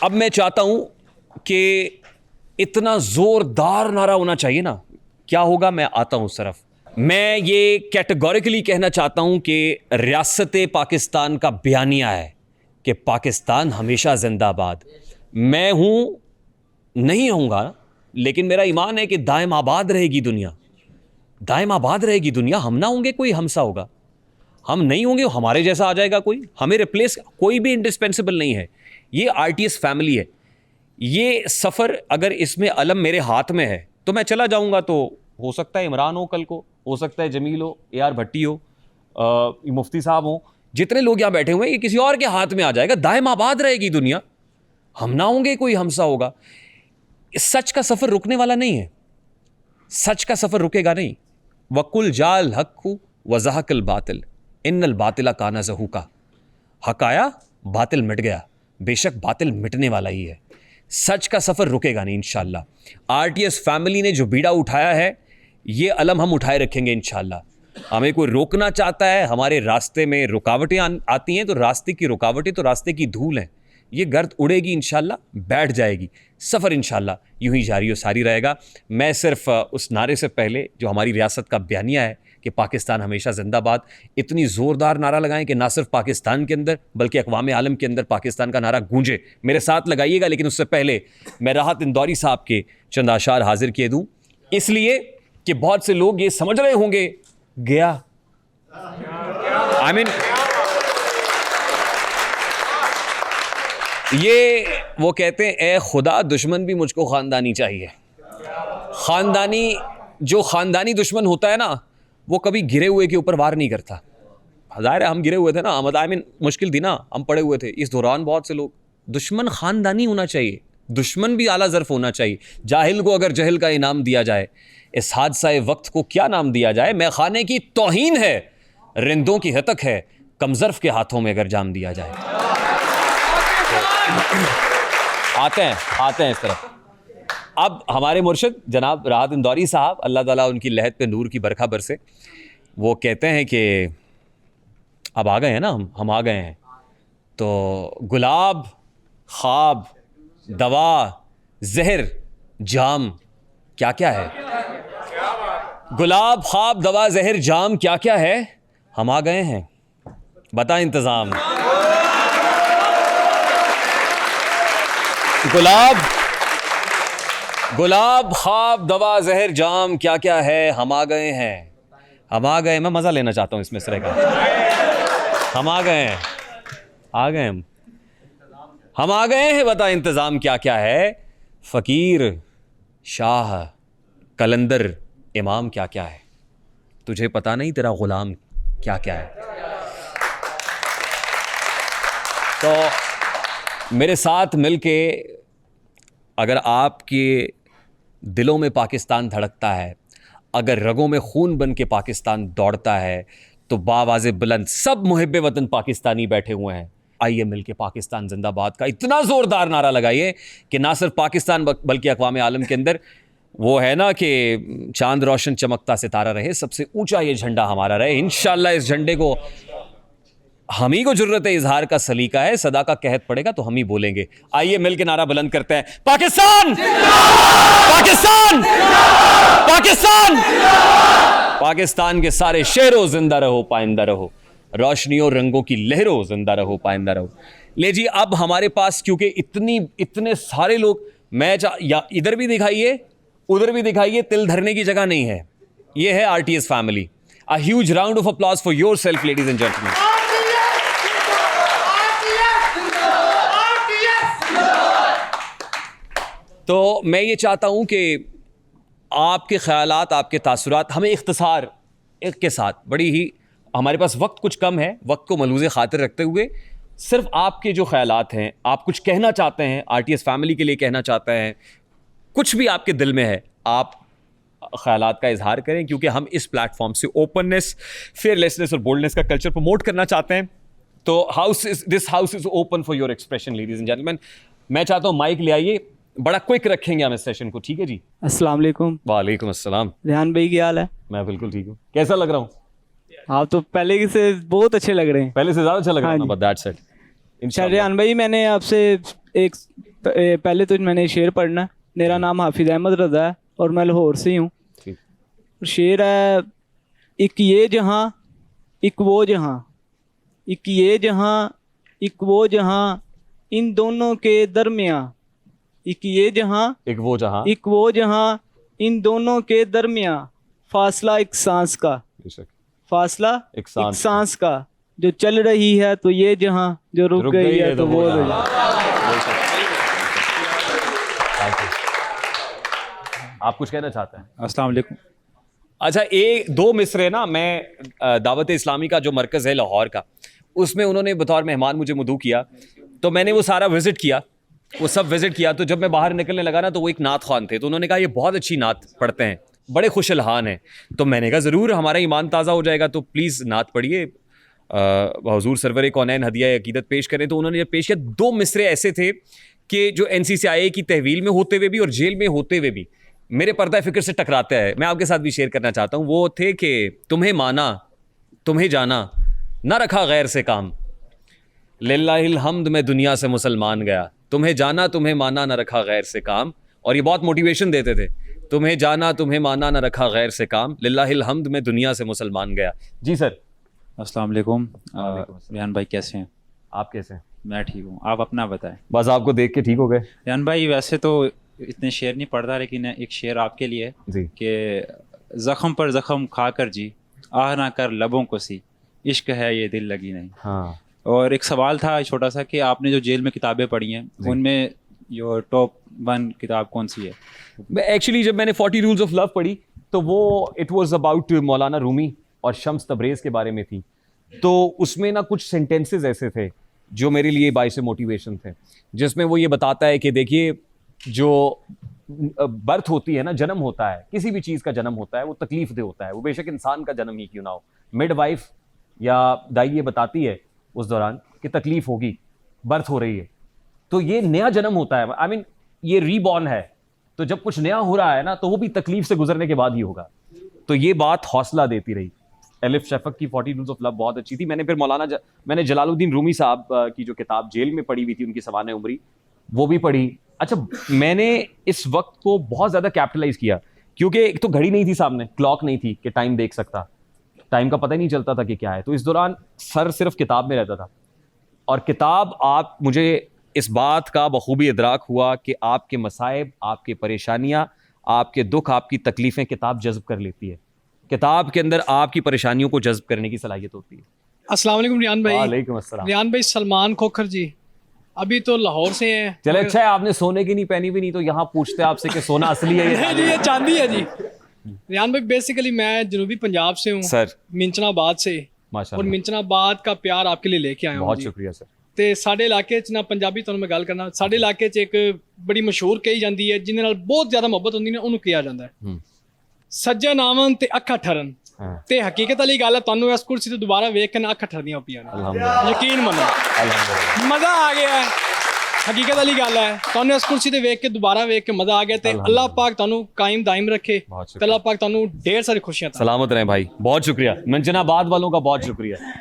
अब मैं चाहता हूं कि इतना जोरदार नारा होना चाहिए ना, क्या होगा मैं आता हूं उस तरफ। मैं ये कैटेगोरिकली कहना चाहता हूं कि रियासत पाकिस्तान का बयानिया है कि पाकिस्तान हमेशा जिंदाबाद। मैं हूं, नहीं रहूंगा, लेकिन मेरा ईमान है कि दायम आबाद रहेगी दुनिया, दायम आबाद रहेगी दुनिया। हम ना होंगे कोई हमसा होगा, हम नहीं होंगे हमारे जैसा आ जाएगा कोई, हमें रिप्लेस, कोई भी इंडिस्पेंसिबल नहीं है। ये आरटीएस फैमिली है। ये सफ़र अगर इसमें अलम मेरे हाथ में है तो मैं चला जाऊंगा, तो हो सकता है इमरान हो, कल को हो सकता है जमील हो, AR भट्टी हो, मुफ्ती साहब हो, जितने लोग यहाँ बैठे हुए हैं, ये किसी और के हाथ में आ जाएगा। दायम आबाद रहेगी दुनिया, हम ना होंगे कोई हमसा होगा। इस सच का सफ़र रुकने वाला नहीं है, सच का सफ़र रुकेगा नहीं। वकुल जाल हक वज़हकल बातिल इन्नल बातिला काना ज़हूका। हक आया, बातिल मिट गया, बेशक बातिल मिटने वाला ही है। सच का सफ़र रुकेगा नहीं इंशाअल्लाह। आरटीएस फैमिली ने जो बीड़ा उठाया है, ये अलम हम उठाए रखेंगे इंशाअल्लाह। हमें कोई रोकना चाहता है, हमारे रास्ते में रुकावटें आती हैं, तो रास्ते की रुकावटें तो रास्ते की धूल हैं। ये गर्द उड़ेगी इंशाअल्लाह, बैठ जाएगी। सफ़र इंशाअल्लाह यूं ही जारी और सारी रहेगा। मैं सिर्फ उस नारे से पहले जो हमारी रियासत का बयानिया है कि पाकिस्तान हमेशा जिंदाबाद, इतनी ज़ोरदार नारा लगाएं कि ना सिर्फ पाकिस्तान के अंदर बल्कि अक़वाम आलम के अंदर पाकिस्तान का नारा गूंजे। मेरे साथ लगाइएगा, लेकिन उससे पहले मैं राहत इंदौरी साहब के चंद आशार हाजिर किए दूँ, इसलिए कि बहुत से लोग ये समझ रहे होंगे गया, आई मीन ये वो कहते हैं ए खुदा दुश्मन भी मुझको ख़ानदानी चाहिए। ख़ानदानी, जो ख़ानदानी दुश्मन होता है ना, वो कभी गिरे हुए के ऊपर वार नहीं करता। ज़ाहिर है हम गिरे हुए थे ना, आई मीन मुश्किल थी ना, हम पड़े हुए थे इस दौरान। बहुत से लोग, दुश्मन ख़ानदानी होना चाहिए, दुश्मन भी आला ज़र्फ़ होना चाहिए। जाहिल को अगर जहल का इनाम दिया जाए, इस हादसा वक्त को क्या नाम दिया जाए। मैं खाने की तौहीन है, रिंदों की हतक है, कमज़र्फ़ के हाथों में अगर जाम दिया जाए। आते हैं इस तरफ। अब हमारे मुर्शिद जनाब राहत इंदौरी साहब, अल्लाह ताला उनकी लहद पे नूर की बरखा बरसे, वो कहते हैं कि अब आ गए हैं ना, हम आ गए हैं। तो गुलाब, ख्वाब, दवा, जहर, जाम, क्या क्या है? गुलाब, ख्वाब, दवा, जहर, जाम, क्या क्या है? हम आ गए हैं, बता इंतज़ाम। गुलाब, ख्वाब, दवा, जहर, जाम, क्या क्या है? हम आ गए हैं, हम आ गए। मैं मज़ा लेना चाहता हूँ इस मिसरे का। हम आ गए हैं, आ गए हम आ गए हैं, बता इंतज़ाम क्या क्या है? फ़कीर, शाह, कलंदर, इमाम, क्या क्या है? तुझे पता नहीं तेरा ग़ुलाम क्या क्या है? तो मेरे साथ मिलके अगर आपके दिलों में पाकिस्तान धड़कता है, अगर रगों में खून बन के पाकिस्तान दौड़ता है, तो बावाज़े बुलंद सब मुहिब्बे वतन पाकिस्तानी बैठे हुए हैं। आइए मिलके पाकिस्तान जिंदाबाद का इतना ज़ोरदार नारा लगाइए कि ना सिर्फ पाकिस्तान बल्कि अक़वाम आलम के अंदर वो है ना कि चांद रोशन चमकता सितारा रहे, सबसे ऊंचा ये झंडा हमारा रहे। इंशाअल्लाह इस झंडे को हम ही को जरूरत है, इजहार का सलीका है, सदा का कहत पड़ेगा तो हम ही बोलेंगे। आइए मिलके नारा बुलंद करते हैं, पाकिस्तान पाकिस्तान पाकिस्तान। पाकिस्तान के सारे शहरों जिंदा रहो, पाइंदा रहो, रोशनियों रंगों की लहरों जिंदा रहो, पाइंदा रहो। ले जी, अब हमारे पास क्योंकि इतने सारे लोग, मैं या इधर भी दिखाइए उधर भी दिखाइए, तिल धरने की जगह नहीं है। ये है RTS family. A huge round of applause for yourself ladies and gentleman. तो मैं ये चाहता हूं कि आपके ख्यालात, आपके तासुरात हमें इख्तिसार के साथ, बड़ी ही, हमारे पास वक्त कुछ कम है, वक्त को मलूज़े खातिर रखते हुए सिर्फ आपके जो ख्यालात हैं, आप कुछ कहना चाहते हैं, आरटीएस फैमिली के लिए कहना चाहते हैं, कुछ भी आपके दिल में है, आप ख्यालात का इजहार करें, क्योंकि हम इस प्लेटफॉर्म से ओपननेस, फेयरलेसनेस और बोल्डनेस का कल्चर प्रमोट करना चाहते हैं। तो this house is open for your expression ladies and gentleman. मैं चाहता हूँ माइक ले आइए, बड़ा क्विक रखेंगे हम इस सेशन को, ठीक है जी? अस्सलाम वालेकुम। वालेकुम अस्सलाम। रेहान भाई क्या हाल है? मैं बिल्कुल ठीक हूँ। कैसा लग रहा हूँ? आप तो पहले से बहुत अच्छे लग रहे हैं। पहले से ज़्यादा अच्छा लग रहा हाँ है, बट दैट्स इट। अच्छा रेहान भाई, मैंने आपसे एक पहले तो मैंने शेर पढ़ना है। मेरा नाम हाफिज़ अहमद रज़ा है और मैं लाहौर से ही हूँ। ठीक। शेर है, एक ये जहाँ एक वो जहाँ, एक ये जहाँ एक वो जहाँ, इन दोनों के दरमियाँ। एक ये जहाँ एक वो जहां, एक वो जहाँ, इन दोनों के दरमियाँ, फासला एक सांस का, बेशक, फासला एक एक सांस सांस का, जो चल रही है तो ये जहाँ, जो रुक गई है तो वो जहां। रही। Thank you। आप कुछ कहना चाहते हैं? अस्सलाम वालेकुम। अच्छा, एक दो मिसरे ना, मैं दावत इस्लामी का जो मरकज़ है लाहौर का, उसमें उन्होंने बतौर मेहमान मुझे मदऊ किया, तो मैंने वो सारा विज़िट किया, वो सब विज़िट किया। तो जब मैं बाहर निकलने लगा ना, तो वो एक नात ख़्वान थे, तो उन्होंने कहा ये बहुत अच्छी नात पढ़ते हैं, बड़े खुशलहान हैं। तो मैंने कहा ज़रूर, हमारा ईमान ताज़ा हो जाएगा, तो प्लीज़ नात पढ़िए, हुज़ूर सरवर कौनैन हदिया अकीदत पेश करें। तो उन्होंने जब पेश किया, दो मिसरे ऐसे थे कि जो NCCIA की तहवील में होते हुए भी और जेल में होते हुए भी मेरे पर्दा फ़िक्र से टकराता है। मैं आपके साथ भी शेयर करना चाहता हूँ। वो थे कि तुम्हें माना, तुम्हें जाना, ना रखा गैर से काम, लिल्लाहिल हम्द मैं दुनिया से मुसलमान गया। तुम्हें जाना, तुम्हें माना, ना रखा गैर से काम। और ये बहुत मोटिवेशन देते थे, तुम्हें जाना, तुम्हें माना, ना रखा गैर से काम, लिल्लाहिल हम्द मैं दुनिया से मुसलमान गया। जी सर। अस्सलाम वालेकुम। रेहान भाई कैसे हैं? आप कैसे हैं? मैं ठीक हूँ, आप अपना बताएं। बस आपको देख के ठीक हो गए। रेहान भाई वैसे तो इतने शेर नहीं पढ़ता, लेकिन एक शेर आपके लिए जी। कि ज़ख़म पर ज़ख़म खाकर जी, आह ना कर लबों को सी, इश्क है ये दिल लगी नहीं। हाँ। और एक सवाल था छोटा सा कि आपने जो जेल में किताबें पढ़ी हैं, उनमें योर टॉप 1 किताब कौन सी है? एक्चुअली जब मैंने 40 रूल्स ऑफ लव पढ़ी, तो वो इट वाज अबाउट मौलाना रूमी और शम्स तबरेज़ के बारे में थी। तो उसमें ना कुछ सेंटेंसेस ऐसे थे जो मेरे लिए बाइस मोटिवेशन थे, जिसमें वो ये बताता है कि देखिए, जो बर्थ होती है ना, जन्म होता है, किसी भी चीज़ का जन्म होता है, वो तकलीफ दे होता है, वो बेशक इंसान का जन्म ही क्यों ना हो। मिडवाइफ या दाई ये बताती है उस दौरान कि तकलीफ होगी, बर्थ हो रही है, तो ये नया जन्म होता है। आई मीन ये रीबॉर्न है, तो जब कुछ नया हो रहा है ना, तो वो भी तकलीफ से गुजरने के बाद ही होगा। तो ये बात हौसला देती रही। एलिफ शफक की 40 रूल्स ऑफ लव बहुत अच्छी थी। मैंने फिर मैंने जलालुद्दीन रूमी साहब की जो किताब जेल में पढ़ी हुई थी, उनकी सवाने उमरी, वो भी पढ़ी। अच्छा, मैंने इस वक्त को बहुत ज़्यादा कैपिटलाइज किया, क्योंकि एक तो घड़ी नहीं थी सामने, क्लॉक नहीं थी कि टाइम देख सकता, टाइम का पता ही नहीं चलता था कि क्या है। तो इस दौरान सर सिर्फ किताब में रहता था, और किताब, आप, मुझे इस बात का बखूबी इदराक हुआ कि आपके मसाइब, आपके परेशानियाँ, आपके दुख, आपकी तकलीफ़ें किताब जज्ब कर लेती है। किताब के अंदर आपकी परेशानियों को जज्ब करने की सलाहियत होती है। अस्सलाम वालेकुम रियान भाई। वालेकुम अस्सलाम। रियान भाई, सलमान खोखर जी अभी तो लाहौर से हैं। चले, अच्छा है आपने सोने की नहीं पहनी भी, नहीं तो यहाँ पूछते आपसे कि सोना असली है नहीं, ये चांदी है जी। रियान भाई, बेसिकली मैं जनूबी पंजाब से हूँ सर। मिंचनाबाद से, और माशाल्लाह, मिंचनाबाद का प्यार आपके लिए लेके आया हूँ बहुत जी। शुक्रिया सर। ਤੇ ਸਾਡੇ ਇਲਾਕੇ 'ਚ ਨਾ ਪੰਜਾਬੀ ਤੁਹਾਨੂੰ ਮੈਂ ਗੱਲ ਕਰਨਾ, ਸਾਡੇ ਇਲਾਕੇ 'ਚ ਇੱਕ ਬੜੀ ਮਸ਼ਹੂਰ ਕਹੀ ਜਾਂਦੀ ਹੈ, ਜਿਹਦੇ ਨਾਲ ਬਹੁਤ ਜ਼ਿਆਦਾ ਮੁਹੱਬਤ ਹੁੰਦੀ ਨੇ, ਉਹਨੂੰ ਕਿਹਾ ਜਾਂਦਾ ਹੈ ਸੱਜਣ ਆਵਨ ਤੇ ਅੱਖਾਂ ਠਰਨ। ਤੇ ਹਕੀਕਤ ਵਾਲੀ ਗੱਲ ਹੈ, ਤੁਹਾਨੂੰ ਇਸ ਕੁਰਸੀ ਤੇ ਦੁਬਾਰਾ ਵੇਖ ਕੇ ਨਾ ਅੱਖਾਂ ਠਰਦੀਆਂ ਪਈਆਂ ਨੇ, अल्हम्दुलिल्लाह, ਯਕੀਨ ਮੰਨੋ, अल्हम्दुलिल्लाह। ਮਜ਼ਾ ਆ ਗਿਆ ਹੈ। ਹਕੀਕਤ ਵਾਲੀ ਗੱਲ ਹੈ, ਤੁਹਾਨੂੰ ਇਸ ਕੁਰਸੀ ਤੇ ਵੇਖ ਕੇ ਦੁਬਾਰਾ ਵੇਖ ਕੇ ਮਜ਼ਾ ਆ ਗਿਆ। ਤੇ ਅੱਲਾਹ ਪਾਕ ਤੁਹਾਨੂੰ ਕਾਇਮ दायम रखे, बहुत शुक्रिया। ਤੇ ਅੱਲਾह पाक ਤੁਹਾਨੂੰ ढेर सारी खुशियां। सलामत रहें भाई, बहुत शुक्रिया। मंजनाबाद वालों का बहुत शुक्रिया।